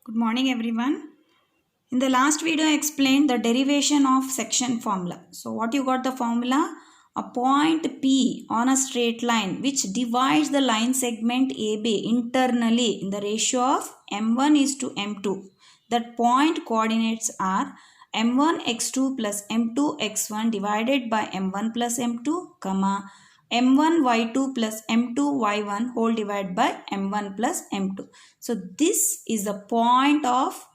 Good morning everyone. In the last video I explained the derivation of section formula. So what you got the formula? A point P on a straight line which divides the line segment AB internally in the ratio of m1 is to m2. That point coordinates are m1 x2 plus m2 x1 divided by m1 plus m2, comma m1 y2 plus m2 y1 whole divided by m1 plus m2. So this is the point of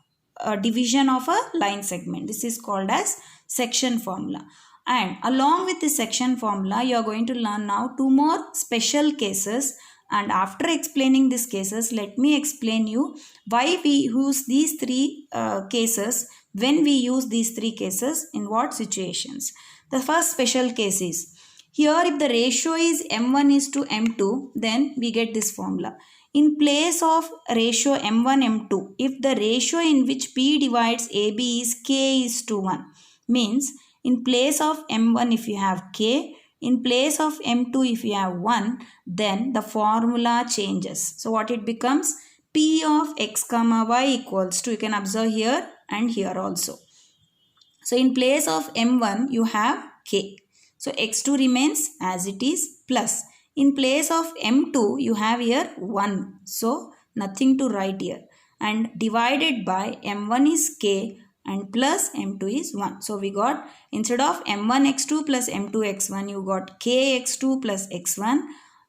division of a line segment. This is called as section formula. And along with the section formula, you are going to learn now two more special cases. And after explaining these cases, let me explain you why we use these three cases, when we use these three cases, in what situations. The first special case is, here if the ratio is m1 is to m2, then we get this formula. In place of ratio m1 m2, if the ratio in which P divides AB is k is to 1, means in place of m1 if you have k, in place of m2 if you have 1, then the formula changes. So what it becomes? P of x comma y equals to, you can observe here and here also. So in place of m1 you have k. So x2 remains as it is, plus in place of m2 you have here 1. So nothing to write here, and divided by m1 is k and plus m2 is 1. So we got, instead of m1 x2 plus m2 x1, you got k x2 plus x1.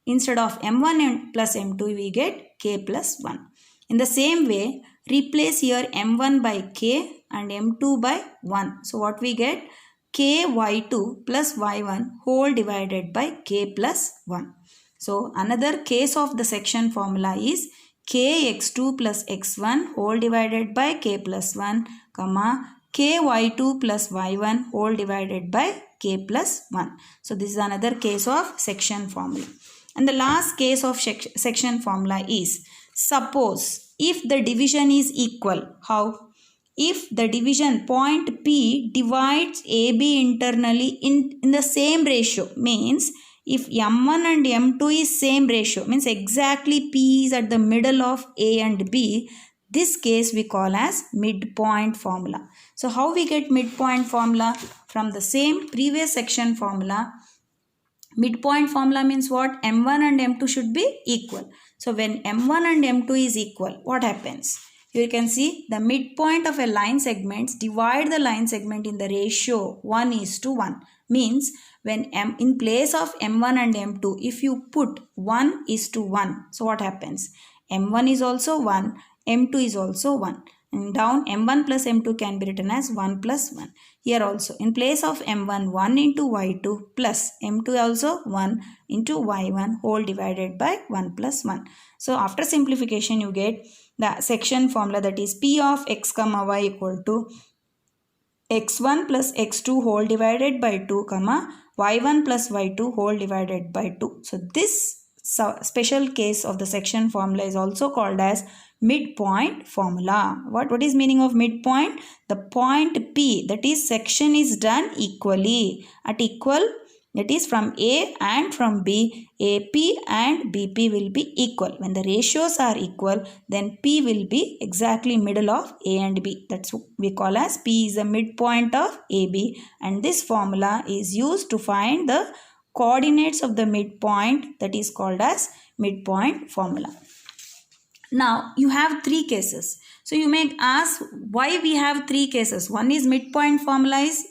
Instead of m1 plus m2 we get k plus 1. In the same way, replace here m1 by k and m2 by 1. So what we get? K y2 plus y1 whole divided by k plus 1. So another case of the section formula is k x2 plus x1 whole divided by k plus 1, comma k y2 plus y1 whole divided by k plus 1. So this is another case of section formula. And the last case of section formula is, suppose if the division is equal. How? If the division point P divides AB internally in the same ratio, means if m1 and m2 is same ratio, means exactly P is at the middle of A and B, this case we call as midpoint formula. So how we get midpoint formula? From the same previous section formula. Midpoint formula means what? m1 and m2 should be equal. So when m1 and m2 is equal, what happens? Here you can see the midpoint of a line segment, divide the line segment in the ratio 1 is to 1. Means when in place of m1 and m2, if you put 1 is to 1, so what happens? m1 is also 1, m2 is also 1. And down m1 plus m2 can be written as 1 plus 1. Here also in place of m1, 1 into y2 plus m2 also 1 into y1 whole divided by 1 plus 1. So after simplification you get the section formula, that is P of x comma y equal to x1 plus x2 whole divided by 2, comma y1 plus y2 whole divided by 2. So this special case of the section formula is also called as midpoint formula. What is meaning of midpoint? The point P, that is section, is done equally at equal, that is from A and from B, AP and BP will be equal. When the ratios are equal, then P will be exactly middle of A and B. That's what we call as P is the midpoint of AB, and this formula is used to find the coordinates of the midpoint, that is called as midpoint formula. Now you have three cases. So you may ask why we have three cases. One is midpoint formula is,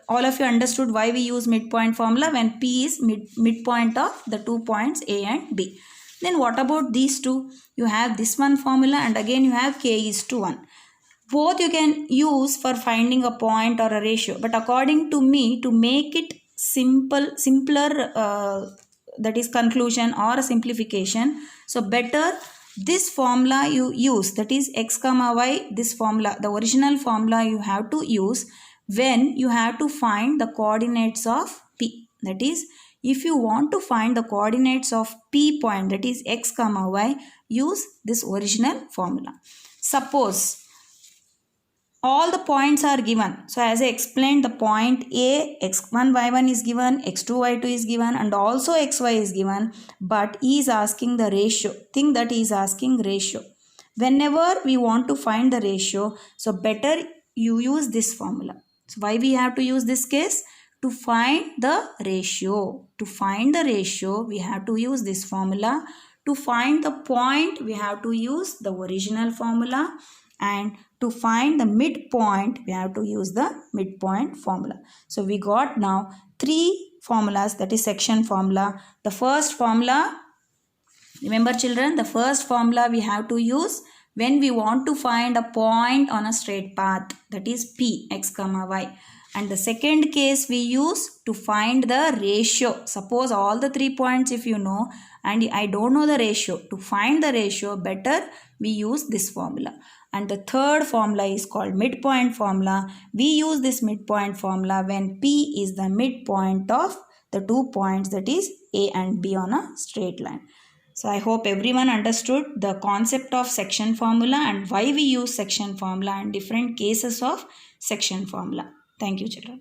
all of you understood why we use midpoint formula when P is midpoint of the 2 points A and B. Then what about these two? You have this one formula and again you have k is to 1. Both you can use for finding a point or a ratio. But according to me, to make it simpler, that is conclusion or a simplification, so better this formula you use, that is x comma y, this formula, the original formula you have to use when you have to find the coordinates of P. That is, if you want to find the coordinates of P point, that is x comma y, use this original formula. Suppose all the points are given. So as I explained, the point A, x1, y1 is given, x2, y2 is given, and also xy is given. But he is asking the ratio. Think that he is asking ratio. whenever we want to find the ratio, so better you use this formula. So why we have to use this case? To find the ratio. To find the ratio, we have to use this formula. To find the point, we have to use the original formula. And to find the midpoint, we have to use the midpoint formula. So we got now 3 formulas, that is section formula. The first formula, remember children, the first formula we have to use when we want to find a point on a straight path, that is P, x comma y. And the second case we use to find the ratio. Suppose all the 3 points if you know and I don't know the ratio. To find the ratio, better we use this formula. And the third formula is called midpoint formula. We use this midpoint formula when P is the midpoint of the 2 points, that is A and B on a straight line. So I hope everyone understood the concept of section formula and why we use section formula and different cases of section formula. Thank you, children.